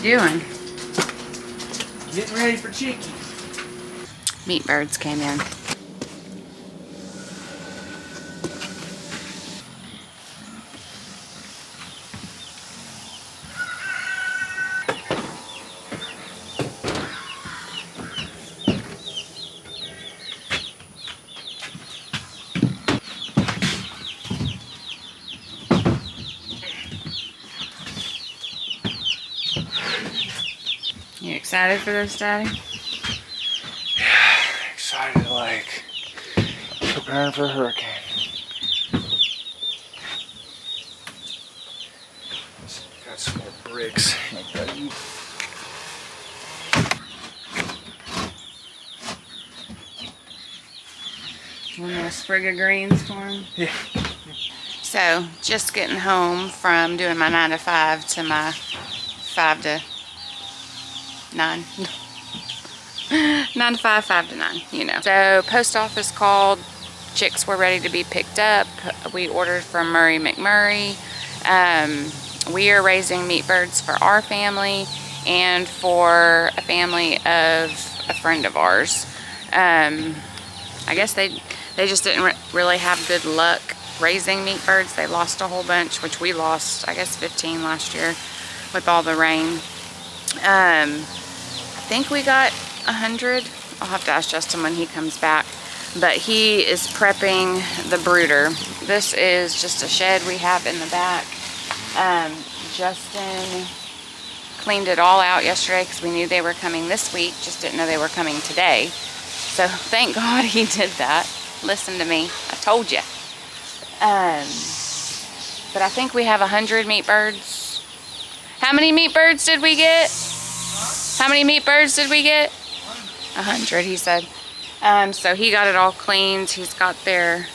you doing? Getting ready for chicken. Meat birds came in. You excited for this, Daddy? Yeah, excited like preparing for a hurricane. Got some more bricks. One little sprig of greens for him? Yeah. So, just getting home from doing my 9 to 5 to my 5 to 9. 9 to 5, 5 to 9, you know. So, post office called. Chicks were ready to be picked up. We ordered from Murray McMurray. We are raising meat birds for our family and for a family of a friend of ours. I guess they just didn't really have good luck raising meat birds. They lost a whole bunch, which we lost, I guess, 15 last year with all the rain. I think we got 100. I'll have to ask Justin when he comes back. But he is prepping the brooder. This is just a shed we have in the back. Justin cleaned it all out yesterday because we knew they were coming this week, just didn't know they were coming today. So thank God he did that. Listen to me, I told you. But I think we have 100 meat birds. How many meat birds did we get? How many meat birds did we get? 100, he said. So he got it all cleaned. He's got their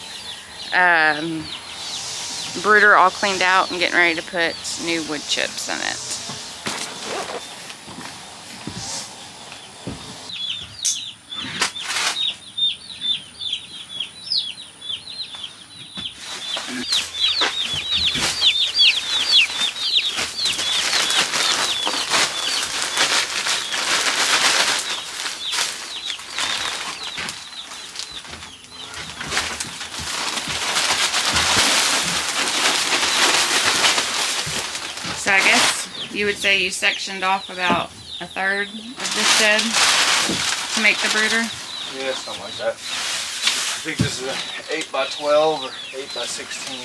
brooder all cleaned out and getting ready to put new wood chips in it. So I guess you would say you sectioned off about 1/3 of this shed to make the brooder? Yeah, something like that. I think this is an 8 by 12 or 8 by 16.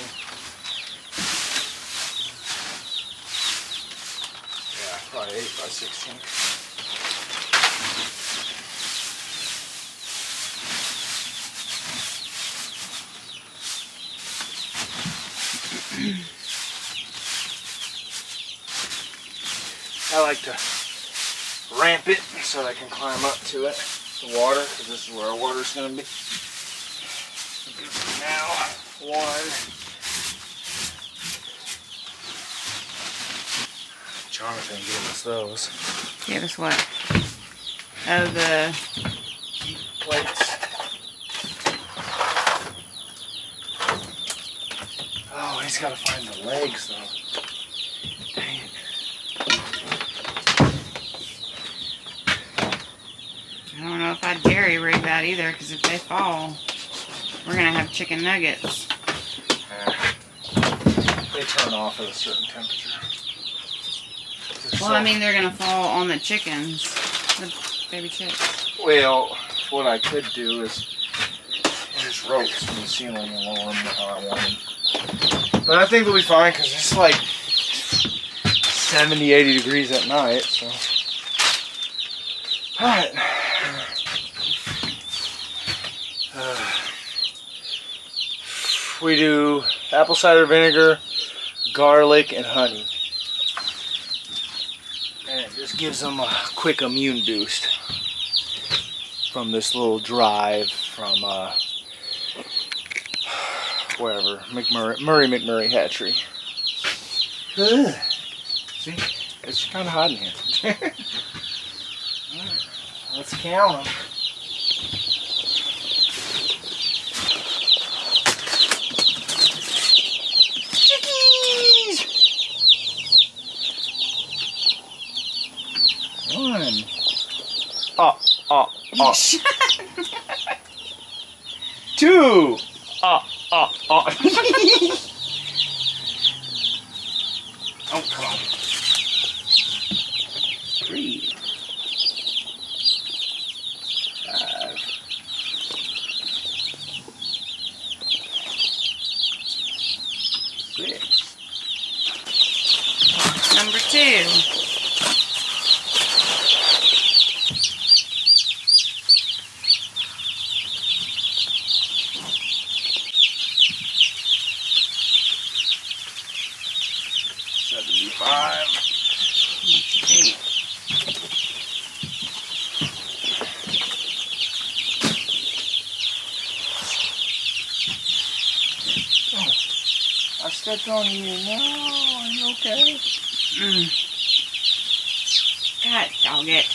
Yeah, probably 8 by 16. I like to ramp it so I can climb up to it, the water, because this is where our water's going to be. Now, one. Jonathan gave us those. Give us what? Oh, the Heat plates. Oh, he's got to find the legs though. Dang it. I don't know if I'd dairy rig that either, because if they fall, we're going to have chicken nuggets. They turn off at a certain temperature. Well, I mean, they're going to fall on the chickens, the baby chicks. Well, what I could do is just ropes from the ceiling and lower them how I want them. But I think they'll be fine because it's like 70, 80 degrees at night, so. Alright. We do apple cider vinegar, garlic, and honey. And it just gives them a quick immune boost from this little drive from wherever, Murray McMurray hatchery. See, it's kind of hot in here. Right, let's count them. Chickies! 2. Oh, come on. 3. 5. 6. Number 2. I stepped on you. No, are you okay? God dog it.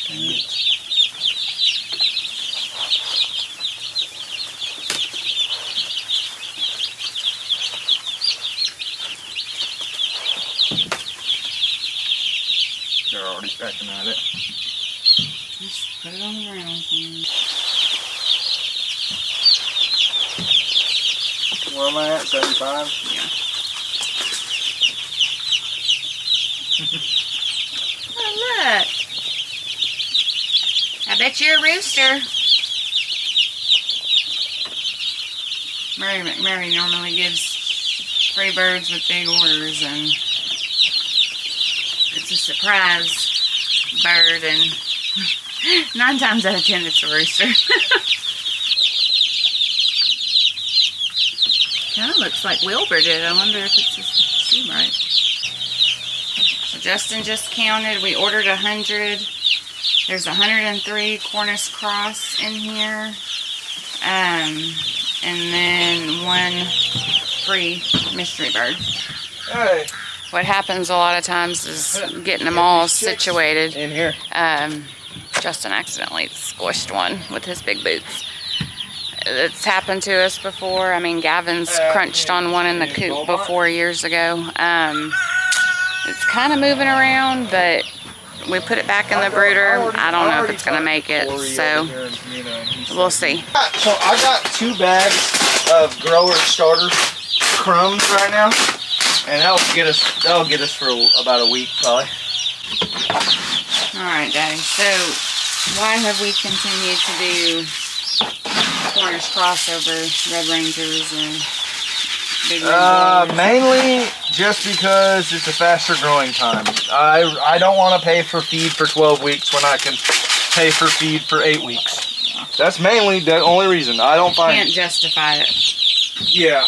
Dang it. They're already pecking at it. Just put it on the ground for me. Where am I at? 75? Yeah. Oh, look. I bet you're a rooster. Murray McMurray normally gives free birds with big orders, and it's a surprise bird, and 9 times out of 10 it's a rooster. Kind of looks like Wilbur did. I wonder if it's see right. So Justin just counted. We ordered 100. There's 103 Cornish cross in here, and then 1 free mystery bird. Hey. What happens a lot of times is getting them all situated. In here. Justin accidentally squished one with his big boots. It's happened to us before. I mean, Gavin's crunched on one in the coop before years ago. It's kind of moving around, but we put it back in the brooder. I don't know if it's going to make it, so we'll see. So I got 2 bags of grower starter crumbs right now, and that'll get us for about a week probably. All right, Daddy. So why have we continued to do Cornish crossover Red Rangers and Big Red Boys? Mainly just because it's a faster growing time. I don't want to pay for feed for 12 weeks when I can pay for feed for 8 weeks. That's mainly the only reason. I don't find. Can't justify it. Yeah,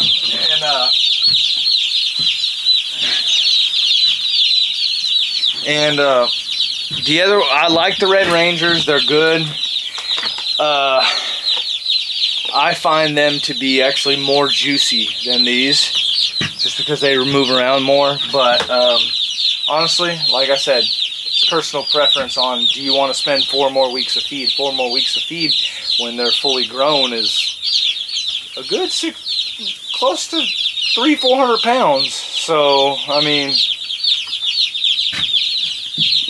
and the other, I like the Red Rangers. They're good. I find them to be actually more juicy than these, just because they move around more. But honestly, like I said, personal preference on, do you want to spend 4 more weeks of feed? 4 more weeks of feed when they're fully grown is a good close to 300-400 pounds. So I mean,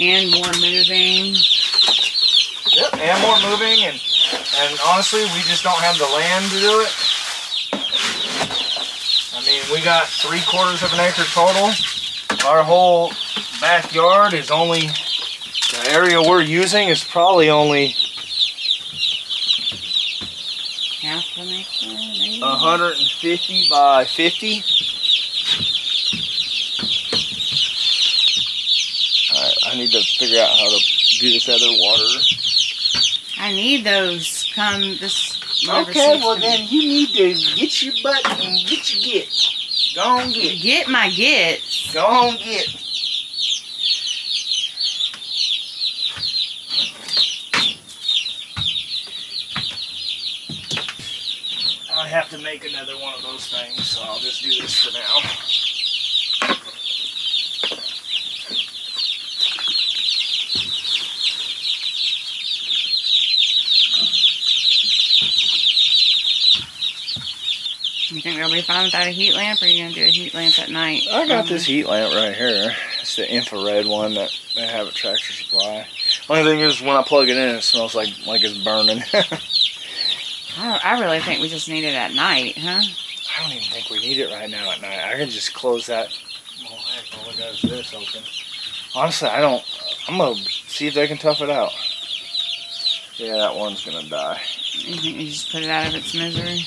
And more moving. yep, and more moving, and honestly, we just don't have the land to do it. I mean, we got 3/4 of an acre total. Our whole backyard is only, the area we're using is probably only Half an acre, maybe? 150 by 50. Alright, I need to figure out how to do this other water. I need those come this. Okay, well then you need to get your butt and get your get. Go on get. Get my gets. Go on get. I have to make another one of those things, so I'll just do this for now. You think they'll be fine? bottom without a heat lamp, or are you gonna do a heat lamp at night? I got this heat lamp right here. It's the infrared one that they have at Tractor Supply. Only thing is, when I plug it in, it smells like it's burning. I really think we just need it at night, huh? I don't even think we need it right now at night. I can just close that. Well, heck, all it does is this open. Honestly, I don't. I'm gonna see if they can tough it out. Yeah, that one's gonna die. You think you just put it out of its misery?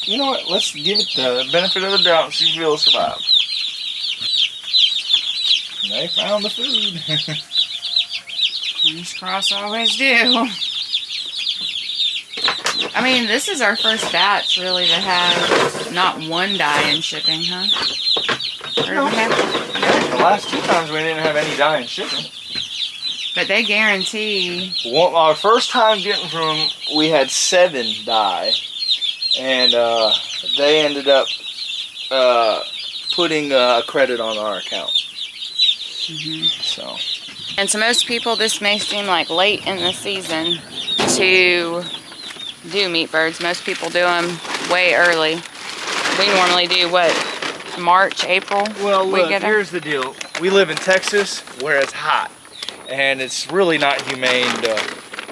You know what? Let's give it the benefit of the doubt and see if it'll survive. They found the food. Cornish cross always do. I mean, this is our first batch, really, to have not one die in shipping, huh? Or No. we have, The last 2 times we didn't have any die in shipping. but they guarantee. Well, our first time getting from them, we had 7 die. And they ended up putting a credit on our account. So. And to most people, this may seem like late in the season to do meat birds. Most people do them way early. We normally do, what, March, April? Well, we look, get 'em? here's the deal. We live in Texas where it's hot. And it's really not humane to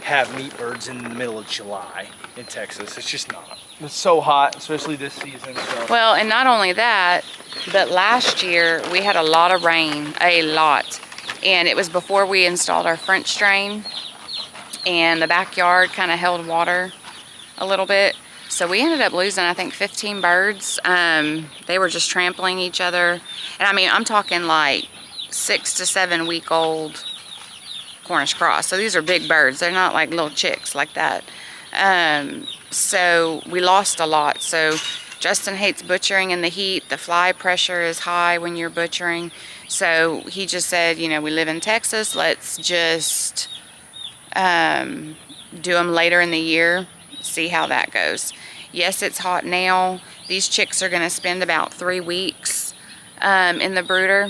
have meat birds in the middle of July in Texas. It's just not. It's so hot, especially this season. So. Well, and not only that, but last year we had a lot of rain, a lot. And it was before we installed our French drain, and the backyard kind of held water a little bit. So we ended up losing, I think, 15 birds. They were just trampling each other. And I mean, I'm talking like 6 to 7 week old Cornish cross. So these are big birds. They're not like little chicks like that. So we lost a lot. So Justin hates butchering in the heat. The fly pressure is high when you're butchering. So he just said, you know, we live in Texas. Let's just do them later in the year, see how that goes. Yes, it's hot now. These chicks are going to spend about 3 weeks in the brooder.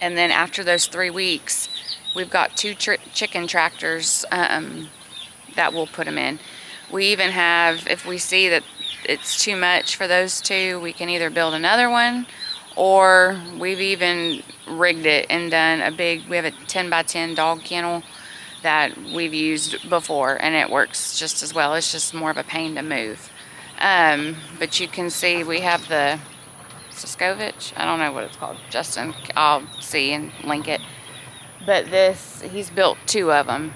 And then after those 3 weeks, we've got 2 chicken tractors that we'll put them in. We even have, if we see that it's too much for those 2, we can either build another one, or we've even rigged it and done we have a 10 by 10 dog kennel that we've used before, and it works just as well. It's just more of a pain to move. But you can see we have the Siskovich, I don't know what it's called. Justin, I'll see and link it. But he's built 2 of them.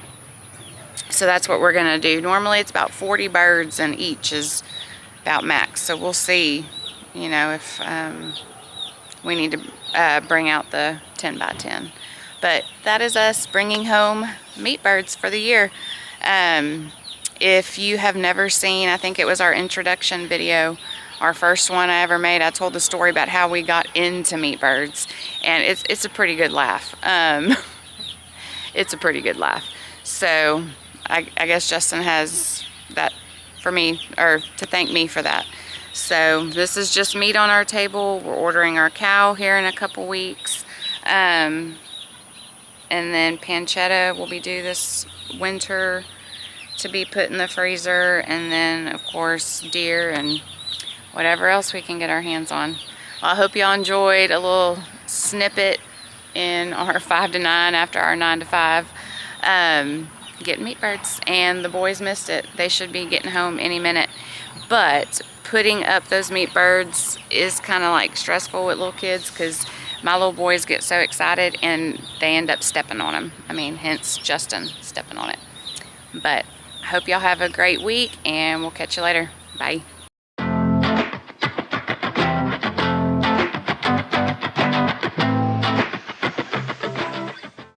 So that's what we're gonna do. Normally it's about 40 birds, and each is about max. So we'll see, you know, if we need to bring out the 10 by 10. But that is us bringing home meat birds for the year. If you have never seen, I think it was our introduction video, our first one I ever made, I told the story about how we got into meat birds, and it's a pretty good laugh. It's a pretty good laugh. So I guess Justin has that for me, or to thank me for that. So this is just meat on our table. We're ordering our cow here in a couple weeks. And then pancetta will be due this winter to be put in the freezer. And then, of course, deer and whatever else we can get our hands on. Well, I hope y'all enjoyed a little snippet in our 5 to 9 after our 9 to 5. Getting meat birds, and the boys missed it. They should be getting home any minute. But putting up those meat birds is kind of like stressful with little kids, because my little boys get so excited and they end up stepping on them. I mean, hence Justin stepping on it. But I hope y'all have a great week, and we'll catch you later. Bye.